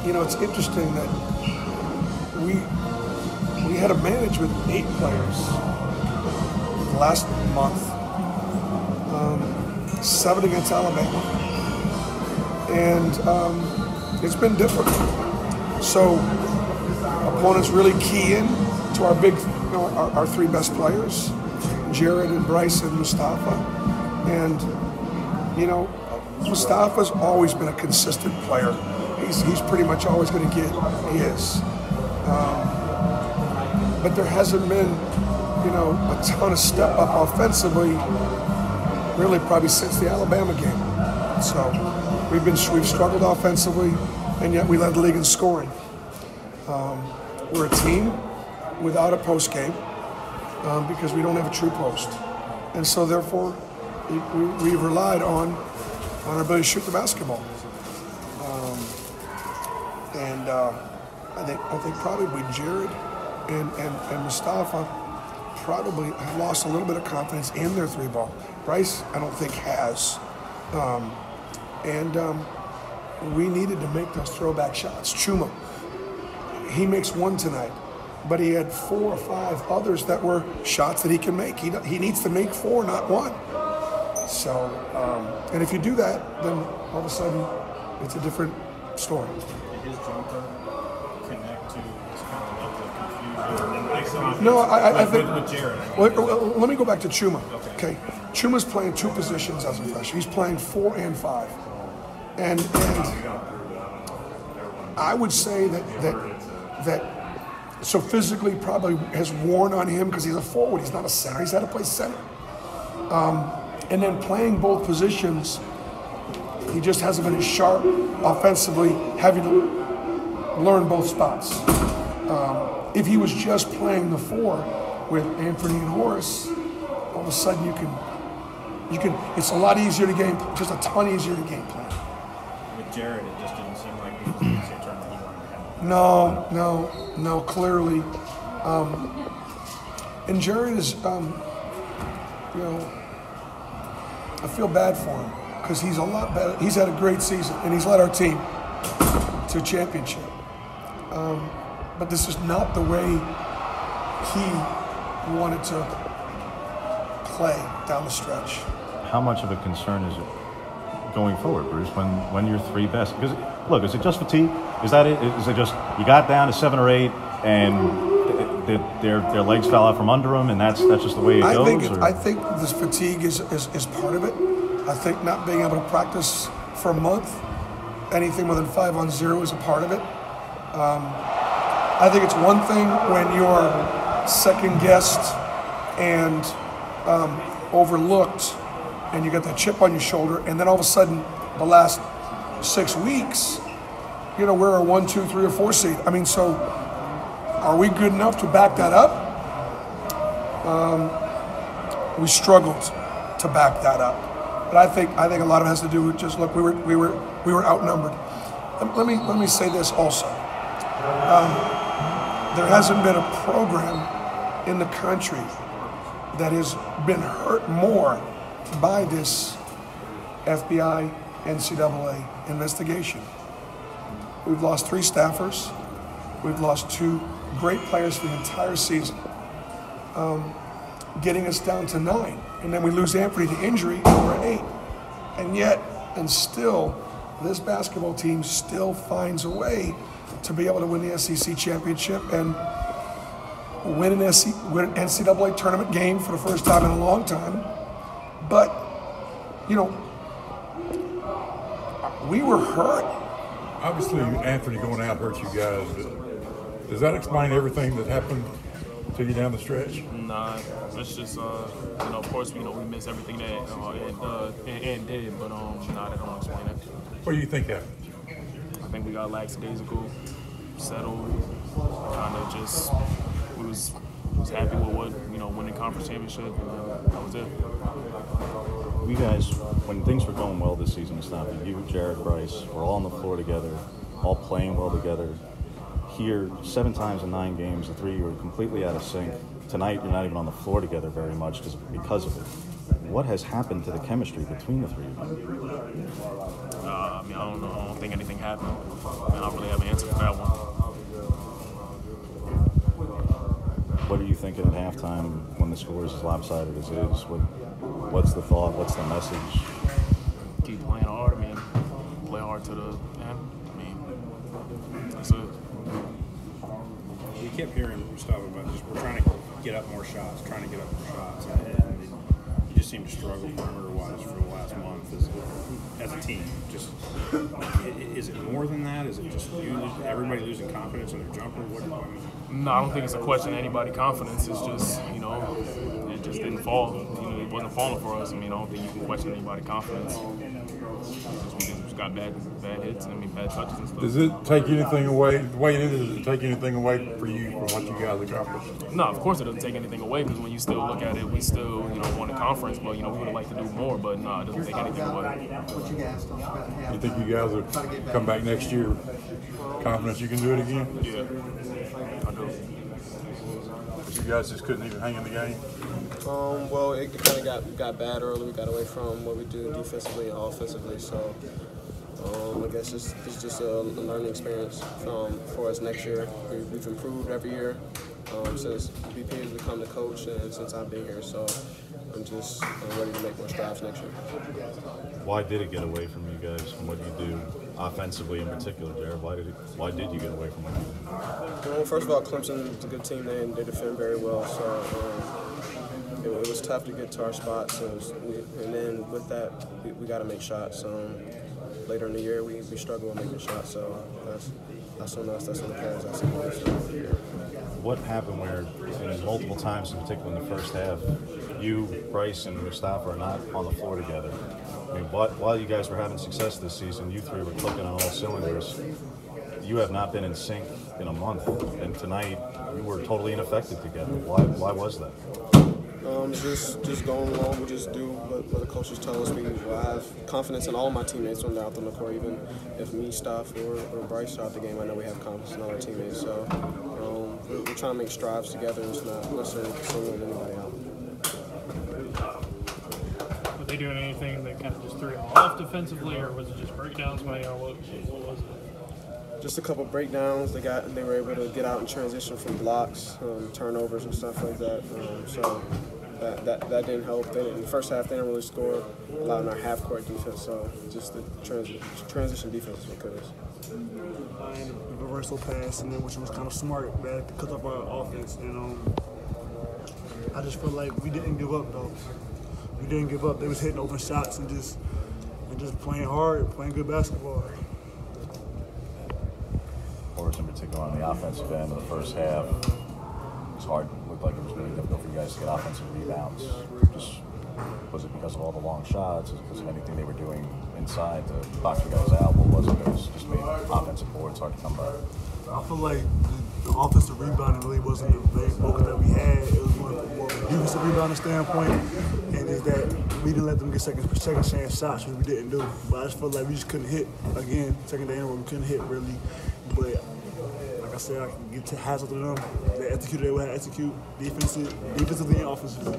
it's interesting that we had to manage with 8 players last month, 7 against Alabama, and it's been difficult. So opponents really key in to our big, our 3 best players, Jared and Bryce and Mustapha, and Mustafa's always been a consistent player. He's pretty much always going to get his. But there hasn't been, a ton of step up offensively, really probably since the Alabama game. So we've struggled offensively, and yet we led the league in scoring. We're a team without a post game because we don't have a true post, and so therefore we've relied on our ability to shoot the basketball. I think probably Jared and Mustapha probably have lost a little bit of confidence in their 3-ball. Bryce, I don't think has. We needed to make those throwback shots. Chuma, he makes 1 tonight, but he had 4 or 5 others that were shots that he can make. He needs to make 4, not 1. So, and if you do that, then all of a sudden it's a different story. His jumper connect to this kind of confusion? No, I think. With Jared. Well, let me go back to Chuma. Okay. Chuma's playing 2 positions as a freshman. He's playing 4 and 5, and I would say that so physically probably has worn on him because he's a forward. He's not a center. He's had to play center. And then playing both positions, he just hasn't been as sharp offensively, having to learn both spots. If he was just playing the 4 with Anthony and Horace, all of a sudden you can. It's a lot easier to game, just a ton easier to game plan. With Jared, it just didn't seem like he was the NCAA tournament he wanted to have. No, clearly. And Jared is, I feel bad for him because he's a lot better. He's had a great season, and he's led our team to a championship. But this is not the way he wanted to play down the stretch. How much of a concern is it going forward, Bruce, when you're 3 best? Because, look, is it just fatigue? Is that it? Is it just you got down to 7 or 8 and their legs fell out from under them, and that's just the way it goes? I think this fatigue is part of it. I think not being able to practice for a month, anything more than 5 on 0 is a part of it. I think it's one thing when you're second-guessed and overlooked and you got that chip on your shoulder, and then all of a sudden the last 6 weeks, we're a 1, 2, 3, or 4 seed. I mean, so are we good enough to back that up? We struggled to back that up, but I think a lot of it has to do with just look, we were outnumbered. Let me say this also. There hasn't been a program in the country that has been hurt more by this FBI, NCAA investigation. We've lost 3 staffers. We've lost 2 great players for the entire season, getting us down to 9. And then we lose Anthony to injury, and we're at 8. And still, this basketball team still finds a way to be able to win the SEC championship and win an NCAA tournament game for the first time in a long time. But, we were hurt. Obviously, Anthony going out hurt you guys. Does that explain everything that happened to you down the stretch? Nah, it's just, of course, we missed everything that and did, but nah, that don't explain it. What do you think happened? I think we got lackadaisical, settled, kind of just, we was happy with what, winning conference championship, and that was it. You guys, when things were going well this season, Mustapha, you, Jared, Bryce, were all on the floor together, all playing well together. Here, 7 times in 9 games, the 3 of you were completely out of sync. Tonight, you're not even on the floor together very much because of it. What has happened to the chemistry between the 3 of you? I don't know. I don't think anything happened. I don't really have an answer What are you thinking at halftime when the score is as lopsided as it is? What's the thought? What's the message? Keep playing hard. I mean, play hard to the end. I mean, that's it. We kept hearing stuff about just we're trying to get up more shots, and you just seem to struggle perimeter-wise for the last month as a team. Just is it more than that? Is it just everybody losing confidence in their jumper? No, I don't think it's a question of anybody's confidence. It's just, it just didn't fall. It wasn't falling for us. I mean, I don't think you can question anybody's confidence. We just got bad hits and bad touches and stuff. Does it take anything away, the way it is, does it take anything away for you from what you guys accomplished? No, of course it doesn't take anything away, because when you still look at it, we still, won the conference, but, we would have liked to do more, but no, it doesn't take anything away. You think you guys will come back next year confident you can do it again? Yeah, I do. You guys just couldn't even hang in the game? Well, it kind of got bad early. We got away from what we do defensively and offensively. So I guess it's just a learning experience for us next year. We've improved every year since BP has become the coach and since I've been here. So I'm just ready to make more strides next year. Why did it get away from you guys from what you do offensively in particular, Jared? Why did you get away from them? Well, first of all, Clemson is a good team. They defend very well. So it was tough to get to our spots. And then with that, we got to make shots. Later in the year, we struggle with making shots. So that's on us. That's on the players. That's on us. What happened where, multiple times in particular in the first half, you, Bryce, and Mustapha are not on the floor together? I mean, while you guys were having success this season, you three were clicking on all cylinders. You have not been in sync in a month, and tonight you were totally ineffective together. Why was that? Just going along. We just do what the coaches tell us. I have confidence in all my teammates when they're out on the court. Even if me, Staff, or Bryce are out the game, I know we have confidence in all our teammates. So we're trying to make strides together. It's not necessarily singling anybody out. Were they doing anything that kind of just threw you off defensively, or was it just breakdowns? What was it? Just a couple breakdowns. They were able to get out and transition from blocks, turnovers and stuff like that. So that didn't help. In the first half, they didn't really score a lot in our half-court defense. So just the transition defense is what could us. And the reversal pass, and then which was kind of smart, that cut off our offense. And I just feel like we didn't give up though. We didn't give up. They was hitting open shots and just playing hard, playing good basketball. Horace in particular on the offensive end of the first half, it was hard. It looked like it was really difficult for you guys to get offensive rebounds. Was it because of all the long shots? Was it because of anything they were doing inside to box you guys out? What was it that was just made offensive boards hard to come by? I feel like the offensive rebounding really wasn't the main focus that we had. It was more from a defensive rebounding standpoint, and is that we didn't let them get second chance shots, which we didn't do. But I just felt like we just couldn't hit. Again, second day in a row, we couldn't hit really. But like I said, I can get to hats up to them. They executed what they had to execute defensively and offensively.